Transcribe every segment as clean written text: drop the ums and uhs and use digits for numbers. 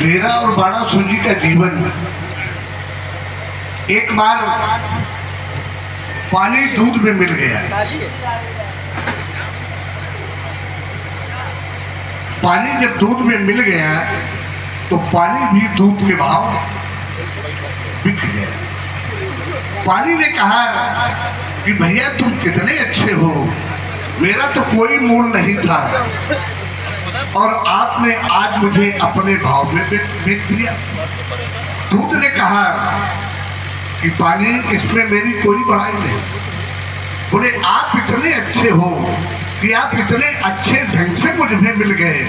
मेरा और बाणासुर जी का जीवन एक बार पानी दूध में मिल गया। पानी जब दूध में मिल गया तो पानी भी दूध के भाव बिक गया। पानी ने कहा कि भैया तुम कितने अच्छे हो, मेरा तो कोई मूल नहीं था और आपने आज मुझे अपने भाव में बेच दिया। दूध ने कहा कि पानी, इसमें मेरी कोई बड़ाई नहीं। बोले आप इतने अच्छे हो कि आप इतने अच्छे ढंग से मुझे मिल गए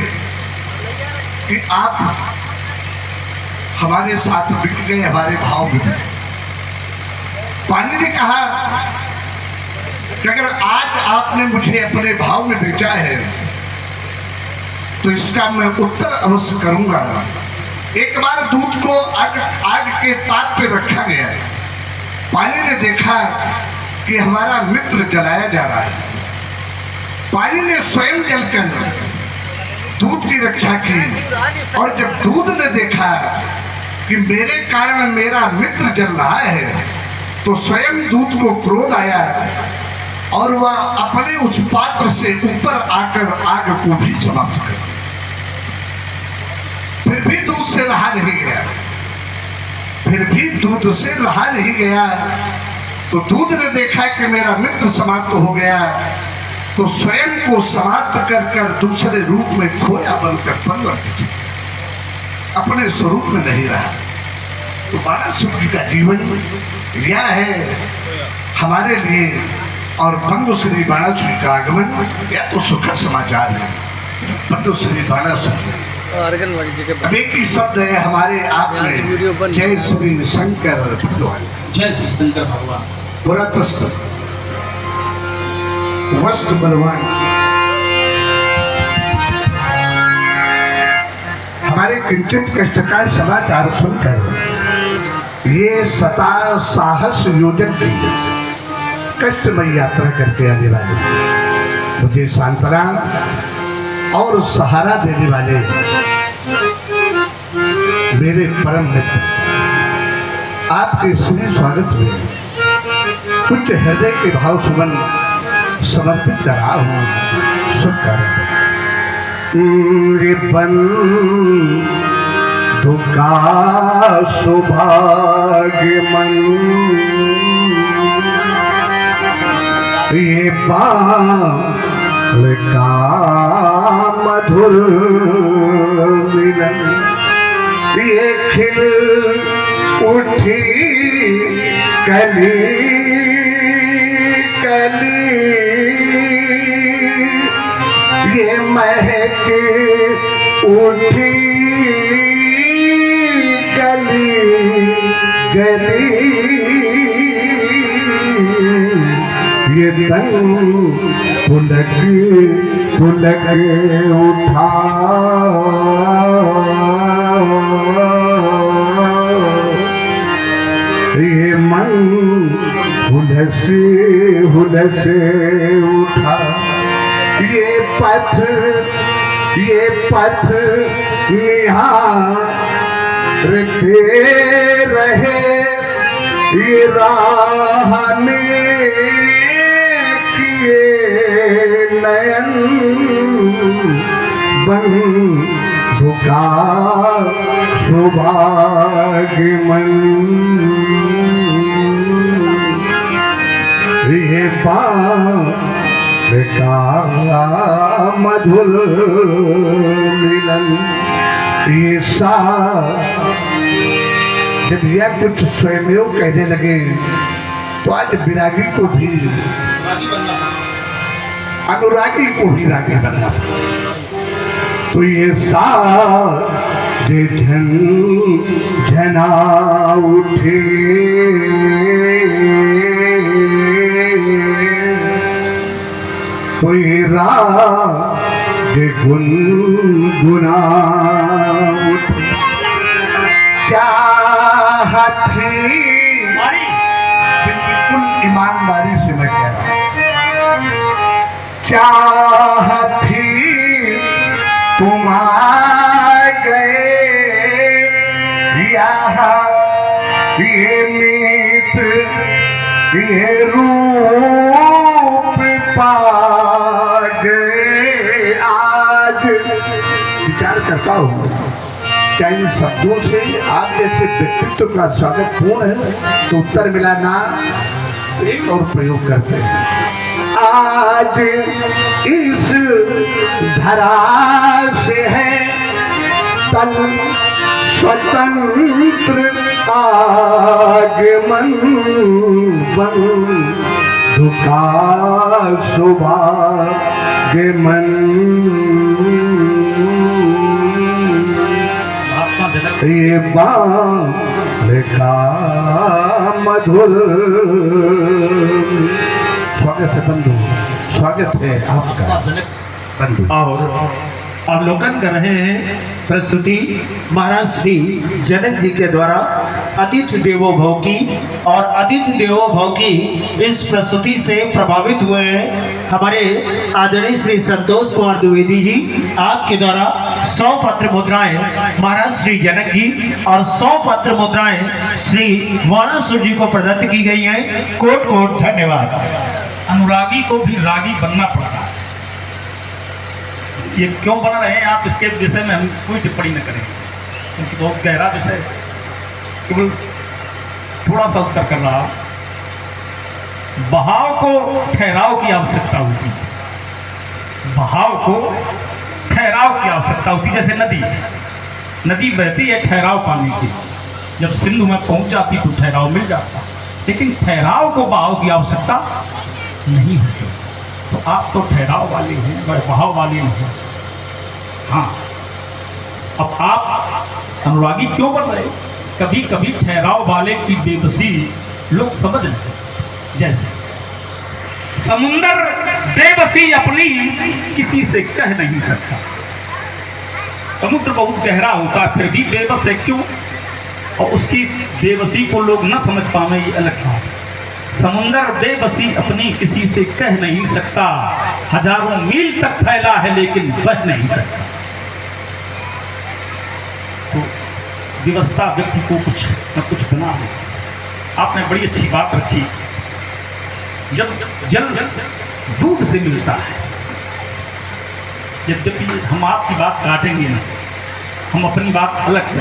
कि आप हमारे साथ बिक गए, हमारे भाव में। पानी ने कहा कि अगर आज आपने मुझे अपने भाव में बेचा है तो इसका मैं उत्तर अवश्य करूंगा। एक बार दूध को आग के ताप पे रखा गया है। पानी ने देखा कि हमारा मित्र जलाया जा रहा है। पानी ने स्वयं जलकर दूध की रक्षा की और जब दूध ने देखा कि मेरे कारण मेरा मित्र जल रहा है तो स्वयं दूध को क्रोध आया और वह अपने उस पात्र से ऊपर आकर आग को भी समाप्त कर दिया। फिर भी दूध से रहा नहीं गया, फिर भी दूध से रहा नहीं गया। तो दूध ने देखा कि मेरा मित्र समाप्त हो गया तो स्वयं को समाप्त कर कर दूसरे रूप में खोया बनकर परिवर्तित हो, अपने स्वरूप में नहीं रहा। तो बाणासुर जी का जीवन यह है हमारे लिए। और बंधु श्री बाणासुर का आगमन यह तो सुखद समाचार है। बंधु श्री बाणासुर अब एक ही शब्द है हमारे आप में, जय श्री शंकर भगवान। जय श्री शंकर भगवान। पुरतस्थ वस्त बलवान। हमारे किंचित कष्ट का समाचार सुनकर ये सता साहस योजन की कष्टमय यात्रा करके आने वाले, मुझे सांत्वना और सहारा देने वाले मेरे परम मित्र आपके श्री स्वागत में कुछ हृदय के भाव सुमन समर्पित कर रहा हूँ। सुनकर बंधु का सौभाग्य मन, ये बाल का मधुर मिलन, ये खिल उठी कली कली, ये महक उठी गली गली, ये तन पुलक पुलक उठा, ये मन हुलसे हुलसे उठा, ये पथ निहारते रहे, ये राह में किए नयन, बंधु का सौभाग्य मन, ये बाल का मधुर मिलन, ये सा जब यह कुछ स्वयं कहने लगे तो आज विरागी को भी अनुरागी को भी रागी बनना। तो ये सा झन झना उठे, तो ये राग गुनगुना उठे, चाहत थी बिल्कुल ईमानदारी से मैं कह रहा हूं, चाहत थी तुम आ गए ये रूप पा गए आज। विचार करता हूँ क्या इन शब्दों से आप जैसे व्यक्तित्व का स्वागत पूर्ण है, तो उत्तर मिला ना, एक और प्रयोग करते हैं। आज इस धरा से है तल स्वतंत्र आगमन, बंधु का शुभागमन। ये बाल का मधुर। स्वागत है बंधु, स्वागत है आपका बंधु। और अवलोकन कर रहे हैं प्रस्तुति महाराज श्री जनक जी के द्वारा अतिथि देवो भव की। और अतिथि देवो भव की इस प्रस्तुति से प्रभावित हुए हैं हमारे आदरणीय श्री संतोष कुमार द्विवेदी जी। आपके द्वारा 100 पत्र मुद्राएं महाराज श्री जनक जी और 100 पत्र मुद्राएं श्री वर्णासुर जी को प्रदत्त की गई हैं। कोट कोट धन्यवाद। अनुरागी को भी रागी बनना पड़ता है। ये क्यों बन रहे हैं आप, इसके विषय में हम कोई टिप्पणी न करें, क्योंकि बहुत गहरा विषय है। केवल थोड़ा सा उत्तर कर रहा, बहाव को ठहराव की आवश्यकता होती है। बहाव को ठहराव की आवश्यकता होती है। जैसे नदी बहती है ठहराव पाने की, जब सिंधु में पहुंच जाती तो ठहराव मिल जाता, लेकिन ठहराव को बहाव की आवश्यकता नहीं होती। तो आप तो ठहराव वाले हैं, बहाव वाले नहीं। हाँ, अब आप अनुरागी क्यों बन रहे? कभी कभी ठहराव वाले की बेबसी लोग समझ लेते। जैसे समुंदर बेबसी अपनी किसी से कह नहीं सकता। समुद्र बहुत गहरा होता है, फिर भी बेबस है क्यों? और उसकी बेबसी को लोग न समझ पाना, ये अलग बात है। समुंदर बेबसी अपनी किसी से कह नहीं सकता, हजारों मील तक फैला है लेकिन बह नहीं सकता। तो व्यवस्था व्यक्ति को कुछ न कुछ बना है। आपने बड़ी अच्छी बात रखी, जब जल दूध से मिलता है, यद्यपि हम आपकी बात काटेंगे ना, हम अपनी बात अलग से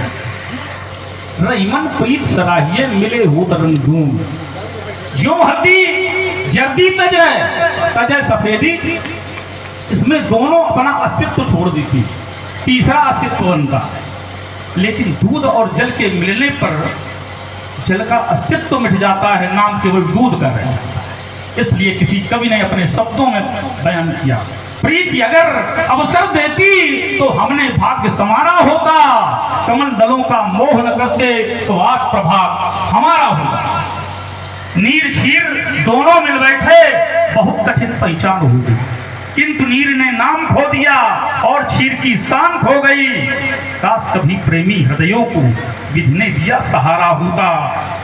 रहीमन प्रीत सराहिए मिले हो तरंग दून, जो हल्दी जर्दी तजय सफेदी। इसमें दोनों अपना अस्तित्व छोड़ देती, तीसरा अस्तित्व बनता। लेकिन दूध और जल के मिलने पर जल का अस्तित्व मिट जाता है, नाम केवल दूध का रह जाता है। इसलिए किसी कवि ने अपने शब्दों में बयान किया, प्रीति अगर अवसर देती तो हमने भाग्य समारा होता, कमल दलों का मोह न करते तो आज प्रभात हमारा होता। नीर क्षीर दोनों मिल बैठे, बहुत कठिन पहचान हो गई, किंतु नीर ने नाम खो दिया और क्षीर की शान खो गई। काश कभी प्रेमी हृदयों को विधि ने दिया सहारा होता,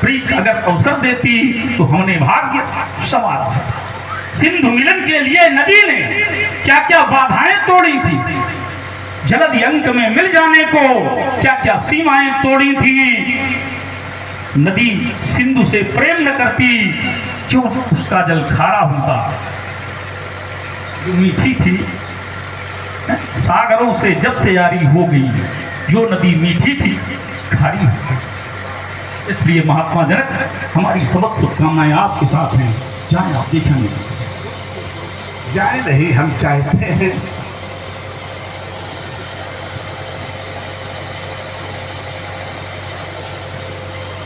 प्रीत अगर अवसर देती तो हमने भाग्य संवारा होता। सिंधु मिलन के लिए नदी ने क्या क्या बाधाएं तोड़ी थी, जलद अंक में मिल जाने को क्या क्या सीमाएं तोड़ी थी। नदी सिंधु से प्रेम न करती, क्यों उसका जल खारा होता। जो मीठी थी, सागरों से जब से यारी हो गई, जो नदी मीठी थी खारी हो गई। इसलिए महात्मा जनक हमारी सबक शुभकामनाएं आपके साथ हैं। जाए आप देखेंगे, जाए नहीं, हम चाहते हैं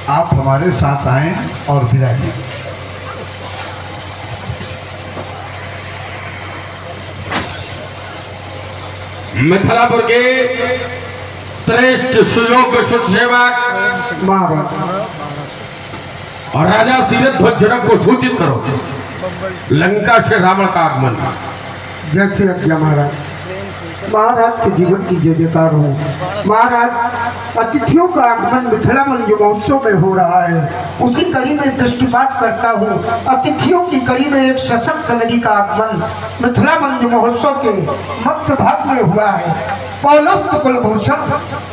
आप हमारे साथ आए और विराजें। मिथिलापुर के श्रेष्ठ सुयोग शुद्ध सेवक और राजा सीरथ ध्वज जनक को सूचित करो, लंका से रावण का आगमन। जैसे आज्ञा महाराज। महाराज के जीवन की जय जयकार हो। महाराज, अतिथियों का आगमन मिथिला मंच महोत्सव में हो रहा है, उसी कड़ी में दृष्टिपात करता हूँ। अतिथियों की कड़ी में एक सशक्त नदी का आगमन मिथिला मंच महोत्सव के मध्य भाग में हुआ है। पौलस्त कुलभूषण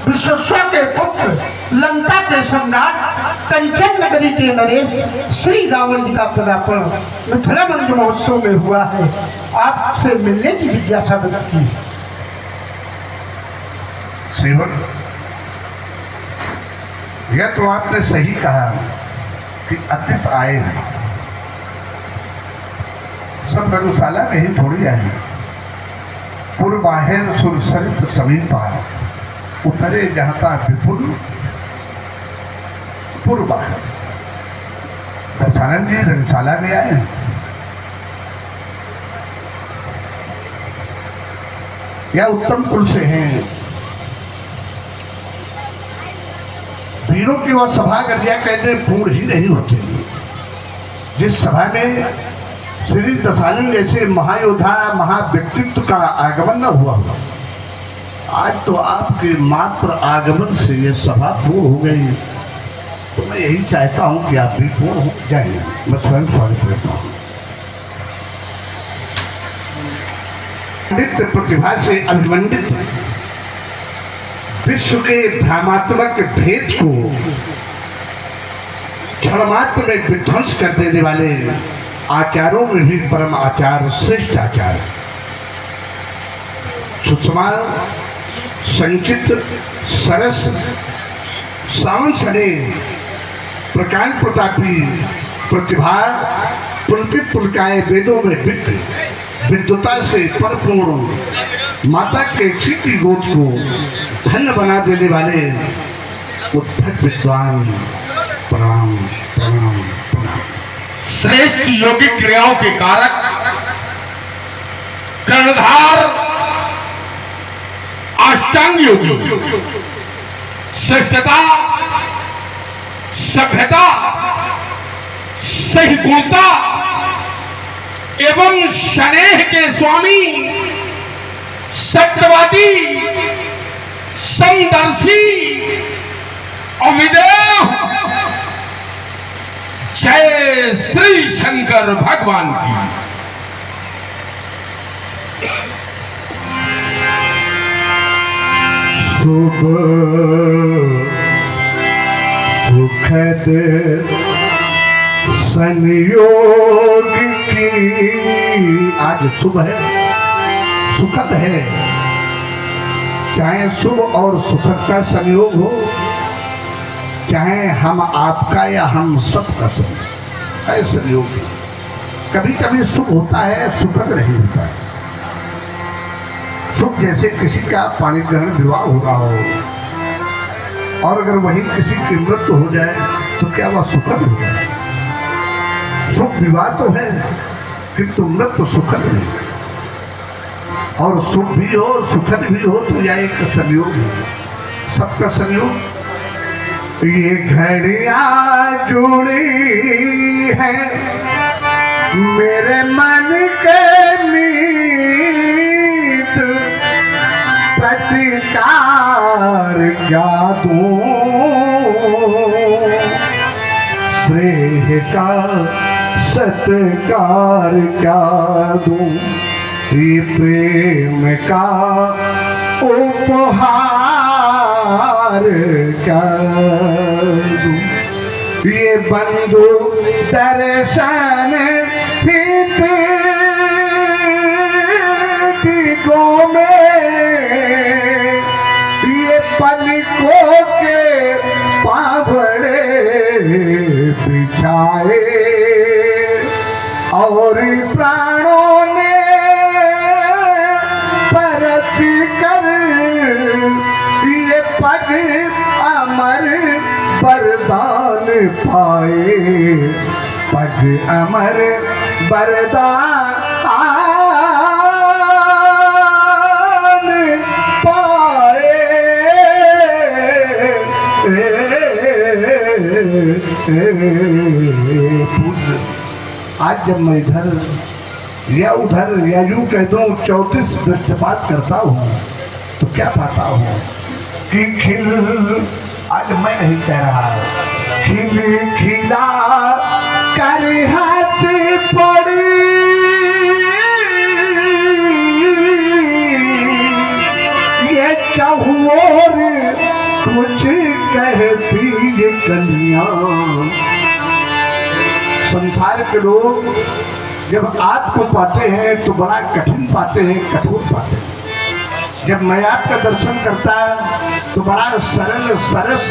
विश्वस्वा के पुत्र, लंका के सम्राट, कंचन नगरी के नरेश श्री रावण जी का पदार्पण मिथिला मंच महोत्सव में हुआ है। आपसे मिलने की जिज्ञासा व्यक्त की। सेवक, यह तो आपने सही कहा कि अतिथि आए हैं, सब रंगशाला में ही थोड़ी आए। पूर्वाहेर सुरसरित समीपा उतरे जहता विपुल पूर्वाहेर। दशानंद जी रंगशाला में आए हैं। या उत्तम कुल से हैं। वीरों की वह सभा गरिया कहते पूर्ण ही नहीं होती। जिस सभा में श्री दशानंद जैसे महायोद्धा महाव्यक्तित्व का आगमन न हुआ, आज तो आपके मात्र आगमन से ये सभा पूर्ण हो गई। तो मैं यही चाहता हूं कि आप भी पूर्ण हो जाइए। मैं स्वयं स्वागत करता हूं। नृत्य प्रतिभा से अभिमंडित विश्व के भ्रामात्मक भेद को क्षणमात्र में विध्वंस कर देने वाले आचार्यों में भी परम आचार्य श्रेष्ठ आचार्य सुषमा संचित सरस सावन सने प्रकांड प्रतापी प्रतिभा पुलकित पुलकाए वेदों में विद्वता से परिपूर्ण माता के की गोद को धन्य बना देने वाले उद्धट विद्वान प्रणाम प्रणाम प्रणाम। श्रेष्ठ योगिक क्रियाओं के कारक कर्णधार अष्टांग योगी श्रेष्ठता सभ्यता सही गुणता एवं स्नेह के स्वामी सत्यवादी समदर्शी अविदेव जय श्री शंकर भगवान की। शुभ सुखद संयोग की आज शुभ है, सुखद है। चाहे शुभ और सुखद का संयोग हो, चाहे हम आपका या हम सबका संयोग है संयोग। कभी कभी शुभ होता है, सुखद नहीं होता है। सुख जैसे किसी का पाणी ग्रहण विवाह हो रहा हो, और अगर वही किसी की मृत्यु हो जाए तो क्या वह सुखद हो जाए? सुख विवाह तो है किंतु मृत्यु सुखद नहीं। और सुख भी हो सुखद भी हो तो यह एक संयोग है, सबका संयोग। ये घड़ियां जुड़ी है मेरे मन के मीत, प्रतिकार क्या दूं, श्रेय का सत्कार क्या दूं, ये प्रेम का उपहार क्या दूं, ये बंधु दर्शन हित दिगों में, ये पलकों के पावड़े बिछाए और प्राणों ने परच कर ये पग अमर वरदान पाए, पग अमर वरदान पाए। पूज्य, आज जब मैं इधर या उधर या यूं कह दूं 34 दृष्टिपात करता हूँ तो क्या पाता हूँ कि खिल, आज मैं नहीं कह रहा, खिल खिला कर हाथ पड़ी ये चहुओर कुछ कहती ये कलियां। संसार के लोग जब आपको पाते हैं तो बड़ा कठिन पाते हैं, कठोर पाते हैं। जब मैं आपका दर्शन करता तो बड़ा सरल सरस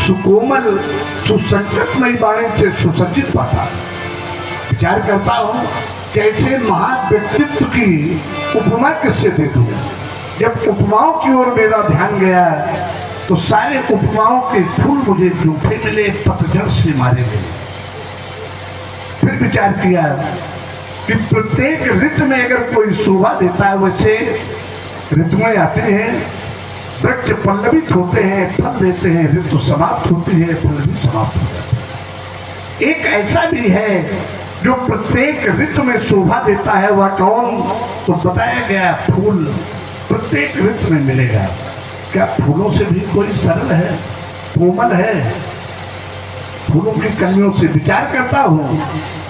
सुकोमल सुसंगतमय बाणी से सुसज्जित पाता। विचार करता हूँ कैसे महान व्यक्तित्व की उपमा किससे दे दूँ। जब उपमाओं की ओर मेरा ध्यान गया तो सारे उपमाओं के फूल मुझे जूठे मिले, पतझड़ से मारे मिले। फिर विचार किया कि प्रत्येक ऋतु में अगर कोई शोभा देता है, वैसे ऋतुएं आते हैं, वृक्ष पल्लवित होते हैं, फल देते हैं, ऋतु समाप्त होती है, फल भी समाप्त हो जाते हैं। एक ऐसा भी है जो प्रत्येक ऋतु में शोभा देता है, वह कौन? तो बताया गया फूल प्रत्येक ऋतु में मिलेगा। क्या फूलों से भी कोई सरल है, कोमल है? फूलों की कलियों से विचार करता हूँ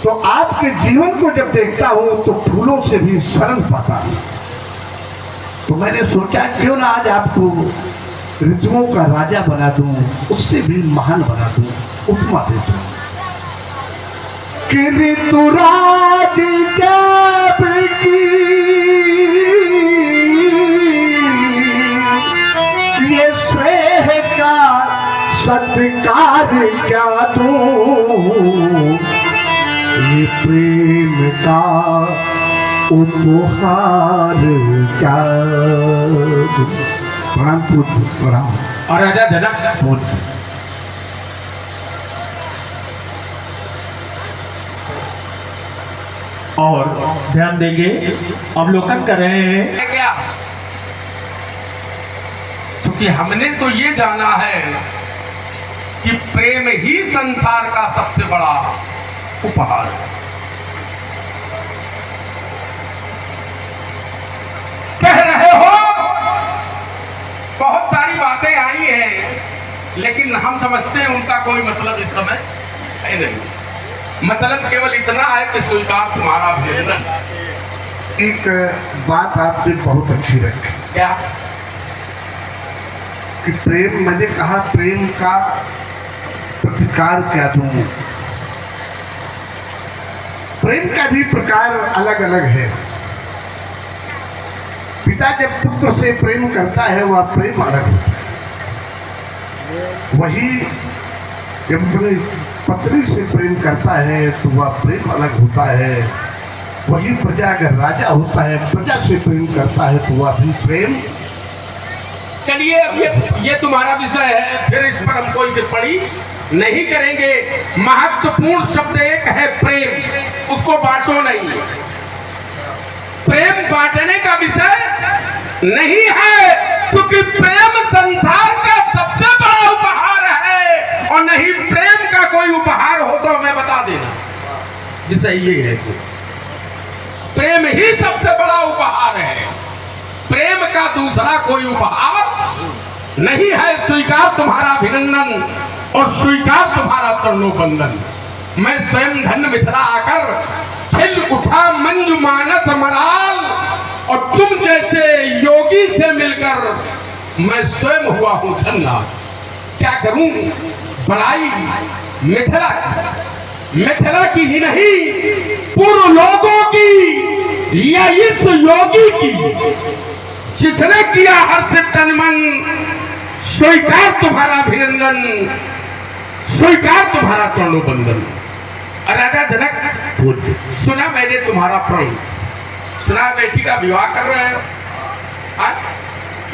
तो आपके जीवन को जब देखता हूँ तो फूलों से भी सरल पाता हूँ। तो मैंने सोचा क्यों ना आज आपको ऋतुओं का राजा बना दूं, उससे भी महान बना दूं, उपमा दे दूं कि ऋतुराज जब की ये स्नेह का सत्कार क्या दूं, ये प्रेम का उपहार क्या दूं। प्रणाम पूज्य, प्रणाम। और राजा जनक पूज्य। और ध्यान देंगे, अवलोकन कर रहे हैं। है क्या? क्योंकि हमने तो ये जाना है कि प्रेम ही संसार का सबसे बड़ा उपहार है। कह रहे हो बहुत सारी बातें आई हैं, लेकिन हम समझते हैं उनका कोई मतलब इस समय है नहीं। मतलब केवल इतना है कि स्वीकार तुम्हारा अभिनंदन। एक बात आपने बहुत अच्छी रखी क्या? कि प्रेम, मैंने कहा प्रेम का प्रतिकार क्या दूं। प्रेम का भी प्रकार अलग अलग है। पिता जब पुत्र से प्रेम करता है वह प्रेम अलग होता है। वही जब अपनी पत्नी से प्रेम करता है तो वह प्रेम अलग होता है। वही प्रजा अगर राजा होता है, प्रजा से प्रेम करता है तो वह भी प्रेम। चलिए, अब ये तुम्हारा विषय है, फिर इस पर हम कोई टिप्पणी नहीं करेंगे। महत्वपूर्ण शब्द एक है प्रेम, उसको बांटो नहीं। प्रेम बांटने का विषय नहीं है, क्योंकि प्रेम संसार का सबसे बड़ा उपहार है। और नहीं प्रेम का कोई उपहार हो तो हमें बता देना। विषय ये है कि प्रेम ही सबसे बड़ा उपहार है, प्रेम का दूसरा कोई उपहार नहीं है। स्वीकार तुम्हारा अभिनंदन और स्वीकार तुम्हारा चरणों बंदन। मैं स्वयं धन्य मिथिला आकर खिल उठा मंजू मानस मराल, और तुम जैसे योगी से मिलकर मैं स्वयं हुआ हूं धन्य। क्या करूं बड़ाई मिथिला की ही नहीं, पूर्व लोगों की या इस योगी की जिसने किया हर से तन मन। स्वीकार तुम्हारा अभिनंदन, स्वीकार तुम्हारा चरणों बंदन। राजा जनक, सुना मैंने तुम्हारा प्रण, सुना बेटी का विवाह कर रहे हो। हाँ,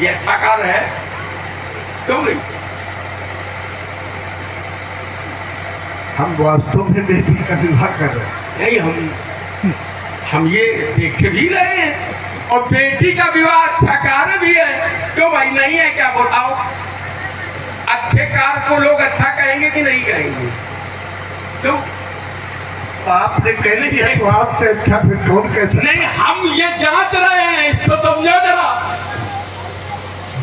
ये अच्छा कार्य है, क्यों नहीं? हम वास्तव में बेटी का विवाह कर रहे हैं। नहीं, हम ये देख भी रहे हैं, और बेटी का विवाह अच्छा कार्य भी है। क्यों भाई, नहीं है क्या? बताओ, अच्छे कार्य को लोग अच्छा कहेंगे कि नहीं कहेंगे? क्यों? आपने कह दिया तो आपसे अच्छा फिर कौन कह सकता? नहीं, हम ये जांच रहे हैं, इसको समझो जरा।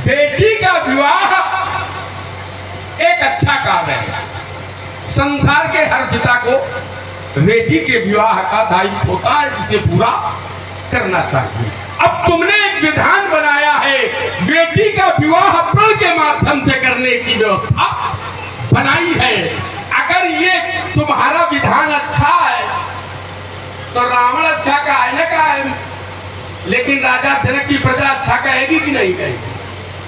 बेटी का विवाह एक अच्छा कार्य है। संसार के हर पिता को बेटी के विवाह का दायित्व होता है, जिसे पूरा करना चाहिए। अब तुमने एक विधान बनाया है, बेटी का विवाह प्रण के माध्यम से करने की व्यवस्था बनाई है। अगर ये तुम्हारा विधान अच्छा है तो रावण अच्छा कहे न कहे, लेकिन राजा जनक की प्रजा अच्छा कहेगी कि नहीं कहेगी?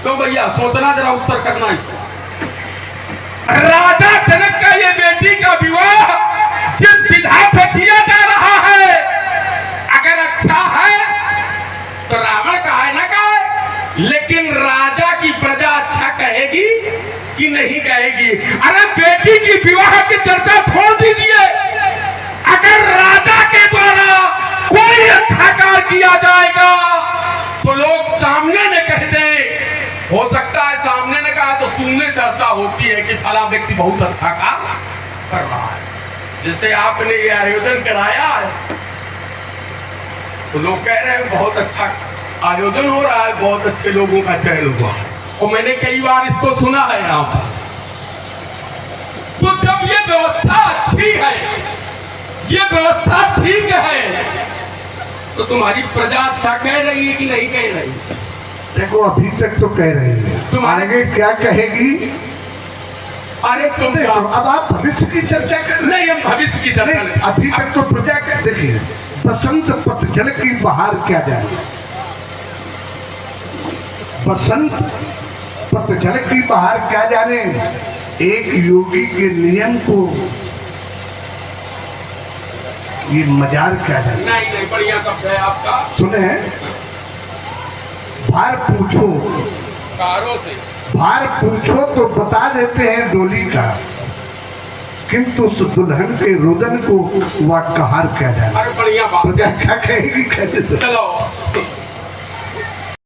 तो भैया सोचना, जरा उत्तर करना इसका। राजा जनक का ये बेटी का विवाह जिस विधा से किया जा रहा है, अगर अच्छा है तो रावण कहे न कहे, लेकिन राजा की प्रजा अच्छा कहेगी कि नहीं कहेगी? अरे बेटी की विवाह की चर्चा छोड़ दीजिए, अगर राजा के द्वारा कोई अच्छा कार्य किया जाएगा तो लोग सामने न कह दें। हो सकता है सामने ने कहा तो सुनने चर्चा होती है कि फला व्यक्ति बहुत अच्छा काम कर रहा है। जैसे आपने ये आयोजन कराया है तो लोग कह रहे हैं बहुत अच्छा आयोजन हो रहा है, बहुत अच्छे लोगों का चयन हुआ। और मैंने कई बार इसको सुना है यहाँ पर। तो जब ये व्यवस्था अच्छी है, ये व्यवस्था ठीक है, तो तुम्हारी प्रजा अच्छा कह रही है कि नहीं कह रही? देखो अभी तक तो कह रही है, तुम्हारे आगे क्या कहेगी? अरे तुम देखो अब आप भविष्य की चर्चा कर रहे नहीं, हम भविष्य की हैं। चर्चा नहीं, अभी तक तो प्रजा का देखिए, बसंत पतझड़ की बहार क्या जाने, बसंत पतझड़ की बहार क्या जाने, एक योगी के नियम को ये मजार क्या जाने। नहीं नहीं, बढ़िया शब्द है आपका। सुने, भार पूछो, कारों से भार पूछो तो बता देते हैं डोली का, किंतु उस दुल्हन के रुदन को वह कहार क्या जाने। अरे बढ़िया बात। प्रजा क्या कहेगी? कहते तो चलो